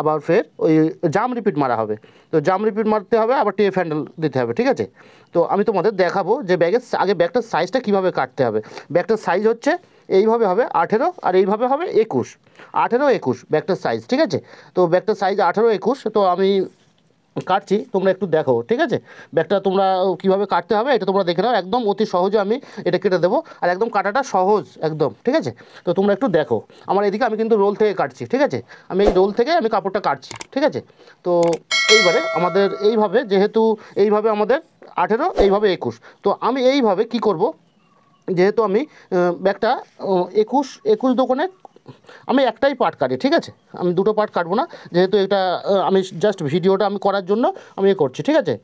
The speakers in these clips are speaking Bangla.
আবার ফের ওই জাম রিপিট মারা হবে। তো জাম রিপিট মারতে হবে, আবার টেপ হ্যান্ডেল দিতে হবে, ঠিক আছে। তো আমি তোমাদের দেখাবো যে ব্যাগের আগে ব্যাগটার সাইজটা কীভাবে কাটতে হবে। ব্যাগটার সাইজ হচ্ছে এইভাবে হবে 18 আর এইভাবে হবে 21, 18 21 ব্যাগটার সাইজ, ঠিক আছে। তো ব্যাগটার সাইজ 18 21। তো আমি কাটছি, তোমরা একটু দেখো, ঠিক আছে। ব্যাগটা তোমরা কীভাবে কাটতে হবে এটা তোমরা দেখে নাও, একদম অতি সহজে আমি এটা কেটে দেবো, আর একদম কাটাটা সহজ একদম, ঠিক আছে। তো তোমরা একটু দেখো, আমার এদিকে আমি কিন্তু রোল থেকে কাটছি, ঠিক আছে। আমি এই রোল থেকে আমি কাপড়টা কাটছি, ঠিক আছে। তো এইবারে আমাদের এইভাবে, যেহেতু এইভাবে আমাদের 18 এইভাবে 21, তো আমি এইভাবে কি করব, যেহেতু আমি ব্যাগটা 21 দোকানে আমি একটাই পার্ট কাটি, ঠিক আছে। আমি দুটো পার্ট কাটবো না, যেহেতু এটা আমি জাস্ট ভিডিওটা আমি করার জন্য আমি করছি, ঠিক আছে।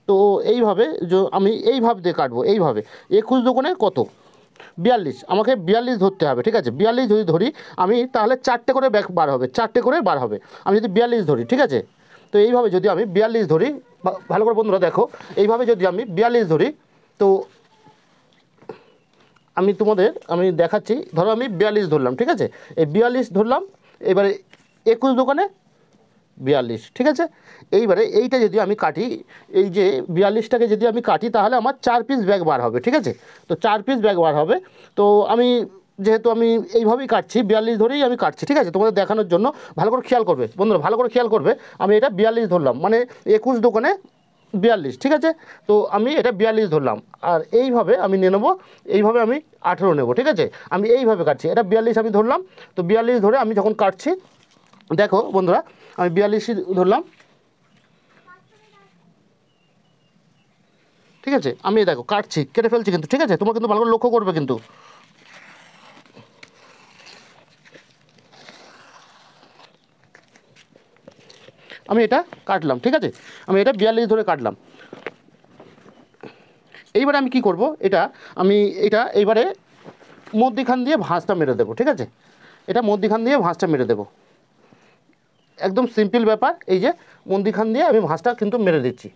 তো এইভাবে আমি এইভাবে দিয়ে কাটবো, এইভাবে 21 দোকানে কত 42, আমাকে 42 ধরতে হবে, ঠিক আছে। 42 যদি ধরি আমি, তাহলে 4টে করে ব্যাগ বার হবে, 4টে করে বার হবে, আমি যদি 42 ধরি, ঠিক আছে। তো এইভাবে যদি আমি 42 ধরি, ভালো করে বন্ধুরা দেখো, এইভাবে যদি আমি 42 ধরি, তো আমি দেখাচ্ছি, ধরো আমি 42 ধরলাম, ঠিক আছে। এই 42 ধরলাম, এবারে 21 দোকানে 42, ঠিক আছে। এইবারে এইটা যদি আমি কাটি, এই যে 42টাকে যদি আমি কাটি, তাহলে আমার 4 পিস ব্যাগ বার হবে, ঠিক আছে। তো 4 পিস ব্যাগ বার হবে। তো আমি যেহেতু আমি এইভাবেই কাটছি, 42 ধরেই আমি কাটছি, ঠিক আছে, তোমাদের দেখানোর জন্য। ভালো করে খেয়াল করবে বন্ধুরা, ভালো করে খেয়াল করবে। আমি এটা 42 ধরলাম, মানে 21 দোকানে 42, ঠিক আছে। তো আমি এটা 42 ধরলাম, আর এইভাবে আমি নিয়ে নেবো, এইভাবে আমি 18 নেব, ঠিক আছে। আমি এইভাবে কাটছি, এটা 42 আমি ধরলাম। তো 42 ধরে আমি যখন কাটছি, দেখো বন্ধুরা, আমি 42 ধরলাম, ঠিক আছে। আমি দেখো কাটছি, কেটে ফেলছি কিন্তু, ঠিক আছে। তোমরা কিন্তু ভালো করে লক্ষ্য করবে কিন্তু। আমি এটা কাটলাম, ঠিক আছে। আমি এটা 42 ধরে কাটলাম। এইবারে আমি কি করব, এইবারে মধ্যিখান দিয়ে ভাঁজটা মেরে দেবো, ঠিক আছে। এটা মধ্যিখান দিয়ে ভাঁজটা মেরে দেবো, একদম সিম্পল ব্যাপার। এই যে মধ্যিখান দিয়ে আমি ভাঁজটা কিন্তু মেরে দিচ্ছি,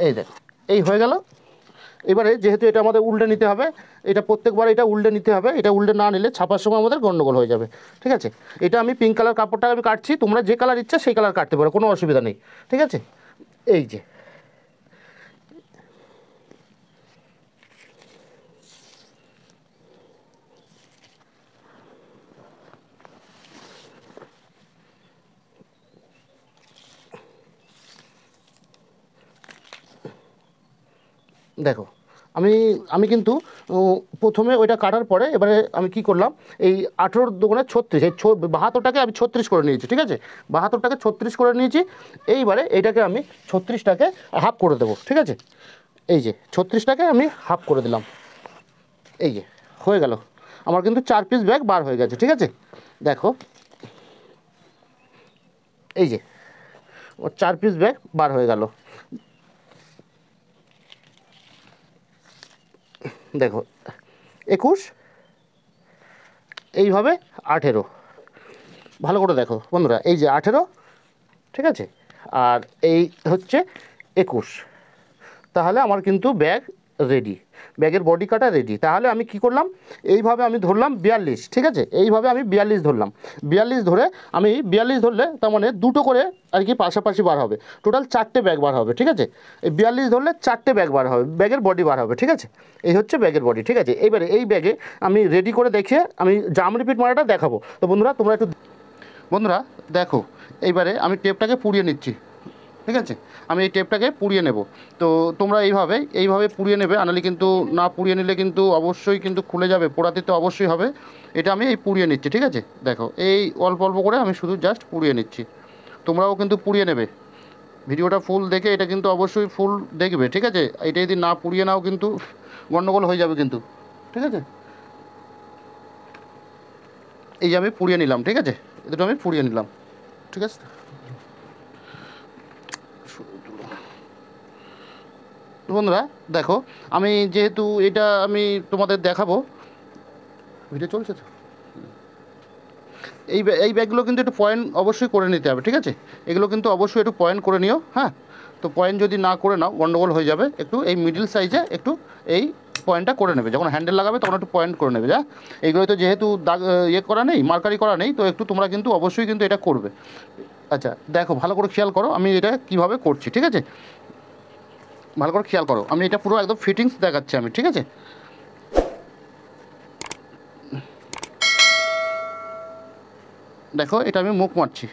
এই দেখ, এই হয়ে গেল। এবারে যেহেতু এটা আমাদের উল্টে নিতে হবে, এটা প্রত্যেকবার এটা উল্টে নিতে হবে, এটা উল্টে না নিলে ছাপার সময় আমাদের গন্ডগোল হয়ে যাবে, ঠিক আছে। এটা আমি পিঙ্ক কালার কাপড়টা আমি কাটছি, তোমরা যে কালার ইচ্ছা সেই কালার কাটতে পারো, কোনো অসুবিধা নেই, ঠিক আছে। এই যে দেখো, আমি কিন্তু প্রথমে ওইটা কাটার পরে এবারে আমি কি করলাম, এই 18 দোকানে 36, এই 72টাকে আমি 36 করে নিয়েছি, ঠিক আছে। 72টাকে 36 করে নিয়েছি। এইবারে এইটাকে আমি 36টাকে হাফ করে দেবো, ঠিক আছে। এই যে 36টাকে আমি হাফ করে দিলাম, এই যে হয়ে গেল। আমার কিন্তু 4 পিস ব্যাগ বার হয়ে গেছে, ঠিক আছে। দেখো, এই যে ওর 4 পিস ব্যাগ বার হয়ে গেল। দেখো 21, এইভাবে 18, ভালো করে দেখো বন্ধুরা, এই যে 18, ঠিক আছে, আর এই হচ্ছে 21। তাহলে আমার কিন্তু ব্যাগ রেডি, ব্যাগের বডি কাটা রেডি। তাহলে আমি কি করলাম, এইভাবে আমি ধরলাম 42, ঠিক আছে। এইভাবে আমি 42 ধরলাম, 42 ধরে আমি 42 ধরলে তার মানে দুটো করে আর কি পাশাপাশি বার হবে, টোটাল 4টে ব্যাগ বার হবে, ঠিক আছে। এই 42 ধরলে 4টে ব্যাগ বার হবে, ব্যাগের বডি বার হবে, ঠিক আছে। এই হচ্ছে ব্যাগের বডি, ঠিক আছে। এইবারে এই ব্যাগে আমি রেডি করে দেখিয়ে আমি জাম রিপিট মারাটা দেখাবো। তো বন্ধুরা তোমরা একটু, বন্ধুরা দেখো, এইবারে আমি টেপটাকে পুড়িয়ে নিচ্ছি, ঠিক আছে। আমি এই টেপটাকে পুড়িয়ে নেব। তো তোমরা এইভাবে পুড়িয়ে নেবে, আনালে কিন্তু না পুড়িয়ে নিলে কিন্তু অবশ্যই কিন্তু খুলে যাবে, পোড়াতে তো অবশ্যই হবে। এটা আমি এই পুড়িয়ে নিচ্ছি, ঠিক আছে। দেখো, এই অল্প অল্প করে আমি শুধু জাস্ট পুড়িয়ে নিচ্ছি, তোমরাও কিন্তু পুড়িয়ে নেবে। ভিডিওটা ফুল দেখে এটা কিন্তু অবশ্যই ফুল দেখবে, ঠিক আছে। এটা যদি না পুড়িয়ে নাও কিন্তু গন্ডগোল হয়ে যাবে কিন্তু, ঠিক আছে। এই যে আমি পুড়িয়ে নিলাম, ঠিক আছে, এটা আমি পুড়িয়ে নিলাম, ঠিক আছে। বন্ধুরা দেখো, আমি যেহেতু এটা আমি তোমাদের দেখাবো, ভিডিও চলছে তো, এই ব্যাগগুলো কিন্তু একটু পয়েন্ট অবশ্যই করে নিতে হবে, ঠিক আছে। এগুলো কিন্তু অবশ্যই একটু পয়েন্ট করে নিও, হ্যাঁ। তো পয়েন্ট যদি না করে নাও গন্ডগোল হয়ে যাবে। একটু এই মিডল সাইজে একটু এই পয়েন্টটা করে নেবে, যখন হ্যান্ডেল লাগাবে তখন একটু পয়েন্ট করে নেবে। যা এইগুলো তো যেহেতু দাগ ইয়ে করা নেই, মার্কারি করা নেই, তো একটু তোমরা কিন্তু অবশ্যই কিন্তু এটা করবে। আচ্ছা দেখো, ভালো করে খেয়াল করো আমি এটা কীভাবে করছি, ঠিক আছে? ভালো করে খেয়াল করো, আমি এটা পুরো একদম ফিটিংস দেখাচ্ছি আমি, ঠিক আছে? দেখো এটা আমি মুখ মারছি,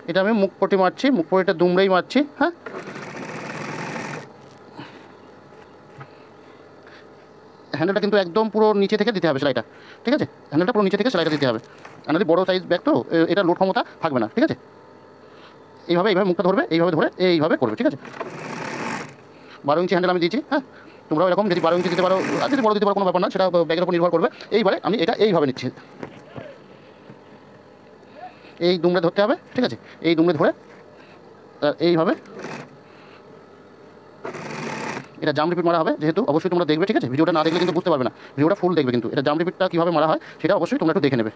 এটা আমি মুখ পটি মারছি, মুখ পটিটা দুমড়েই মারছি। হ্যাঁ, হ্যান্ডেলটা কিন্তু একদম পুরো নিচে থেকে দিতে হবে সেলাইটা, ঠিক আছে? হ্যান্ডেলটা পুরো নিচে থেকে সেলাইটা দিতে হবে, আমাদের বড়ো সাইজ ব্যাগ তো এটা লোড ক্ষমতা থাকবে না, ঠিক আছে? এইভাবে মুখটা ধরবে, এইভাবে ধরে এইভাবে করবে, ঠিক আছে? 12 ইঞ্চি হ্যান্ডেল আমি দিয়েছি। হ্যাঁ, তোমরাও এরকম যদি 12 ইঞ্চি দিতে পারো, আর যদি বড় দিতে পারো কোনো ব্যাপার না, সেটা ব্যাগের উপর নির্ভর করবে। এইবারে আমি এটা এইভাবে নিচ্ছি, এই দুমড়ে ধরতে হবে, ঠিক আছে? এই দুমড়ে ধরে এইভাবে এটা জাম রিপিট মারা হবে, যেহেতু অবশ্যই তোমরা দেখবে, ঠিক আছে? ভিডিওটা না দেখলে কিন্তু বুঝতে পারবে না, ভিডিওটা ফুল দেখবে, কিন্তু এটা জাম রিপিটটা কীভাবে মারা হয় সেটা অবশ্যই তোমরা একটু দেখে নেবে।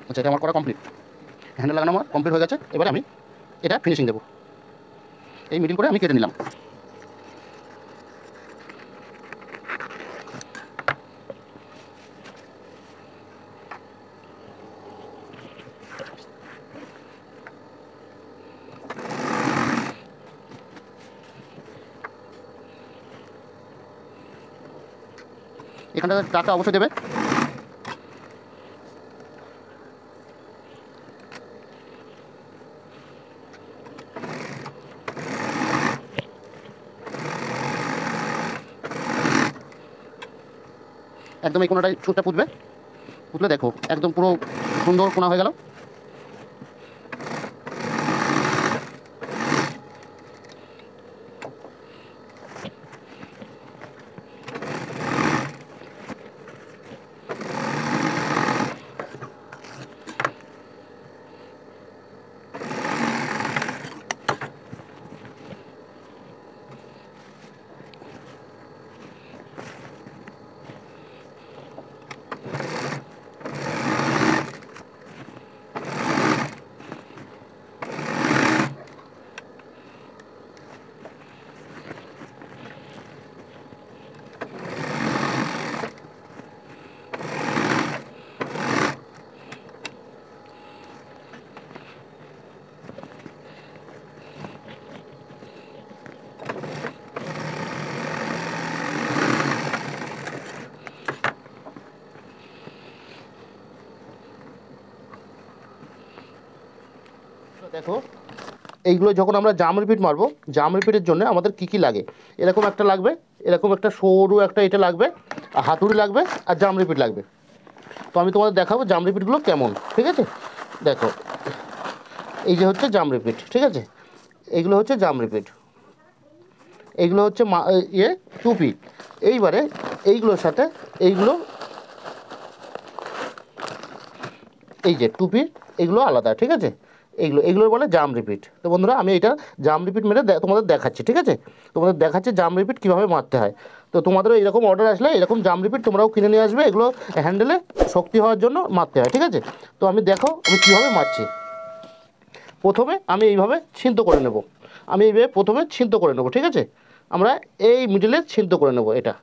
আচ্ছা, এটা আমার করা কমপ্লিট, হ্যান্ডেল লাগানো আমার কমপ্লিট হয়ে গেছে। এবারে আমি এটা ফিনিশিং দেবো, এই মিডিল করে আমি কেটে নিলাম। এখানটা টাকা অবশ্যই দেবে, একদম এই কোনাটায় সুতটা পুঁতবে, পুঁতলে দেখো একদম পুরো সুন্দর কোনা হয়ে গেল। দেখো এইগুলো যখন আমরা জাম রিপিট মারবো, জাম রিপিটের জন্য আমাদের কি কি লাগে, এরকম একটা লাগবে, এরকম একটা সরু একটা এটা লাগবে, আর হাতুড়ি লাগবে, আর জাম রিপিট লাগবে। তো আমি তোমাদের দেখাবো জাম রিপিটগুলো কেমন, ঠিক আছে? দেখো এই যে হচ্ছে জাম রিপিট, ঠিক আছে? এইগুলো হচ্ছে জাম রিপিট, এইগুলো হচ্ছে টুপি। এইবারে এইগুলোর সাথে এইগুলো, এই যে টুপি, এগুলো আলাদা, ঠিক আছে? এগুলো বলে জাম রিপিট। তো বন্ধুরা আমি এটা জাম রিপিট মেরে তোমাদের দেখাচ্ছি, ঠিক আছে? তোমাদের দেখাচ্ছি জাম রিপিট কীভাবে মারতে হয়। তো তোমাদেরও এরকম অর্ডার আসলে এরকম জাম রিপিট তোমরাও কিনে নিয়ে আসবে, এগুলো হ্যান্ডেলে শক্তি হওয়ার জন্য মারতে হয়, ঠিক আছে? তো আমি দেখো আমি কীভাবে মারছি। প্রথমে আমি এইভাবে ছিদ্র করে নেব, আমি এইভাবে প্রথমে ছিদ্র করে নেব, ঠিক আছে? আমরা এই মিডিলে ছিদ্র করে নেব, এটা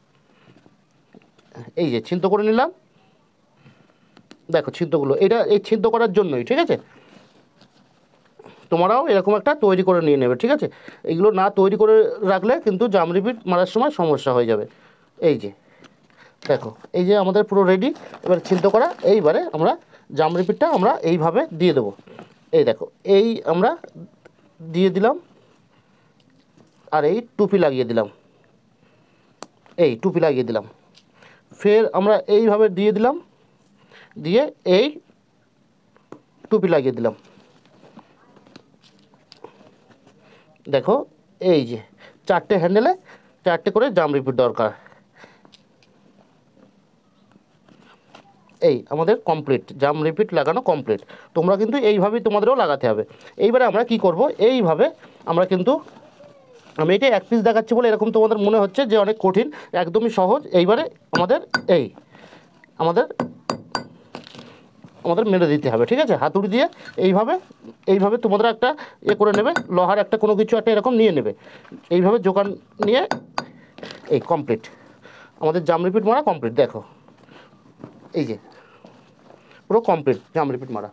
এই যে ছিদ্র করে নিলাম, দেখো ছিদ্রগুলো, এটা এই ছিদ্র করার জন্যই, ঠিক আছে? তোমরাও এরকম একটা তৈরি করে নিয়ে নেবে, ঠিক আছে? এগুলো না তৈরি করে রাখলে কিন্তু জাম রিপিট মারার সময় সমস্যা হয়ে যাবে। এই যে দেখো, এই যে আমাদের পুরো রেডি, এবার ছিদ্র করা। এইবারে আমরা জাম রিপিটটা আমরা এইভাবে দিয়ে দেবো, এই দেখো এই আমরা দিয়ে দিলাম, আর এই টুপি লাগিয়ে দিলাম, এই টুপি লাগিয়ে দিলাম, ফের আমরা এইভাবে দিয়ে দিলাম, দিয়ে এই টুপি লাগিয়ে দিলাম। দেখো এই যে চারটে হ্যান্ডেলে চারটে করে জাম রিপিট দরকার। এই আমাদের কমপ্লিট, জাম রিপিট লাগানো কমপ্লিট। তোমরা কিন্তু এইভাবেই তোমাদেরও লাগাতে হবে। এইবারে আমরা কি করব, এইভাবে আমরা কিন্তু, আমি এটা এক পিস দেখাচ্ছি বলে এরকম তোমাদের মনে হচ্ছে যে অনেক কঠিন, একদমই সহজ। এইবারে আমাদের আমাদের মেরে দিতে হবে, ঠিক আছে, হাতুড়ি দিয়ে এইভাবে তোমাদের একটা করে নেবে, লোহার একটা কোনো কিছু একটা এরকম নিয়ে নেবে, এইভাবে জোকান নিয়ে এই কমপ্লিট, আমাদের জাম রিপিট মারা কমপ্লিট। দেখো এই যে পুরো কমপ্লিট জাম রিপিট মারা।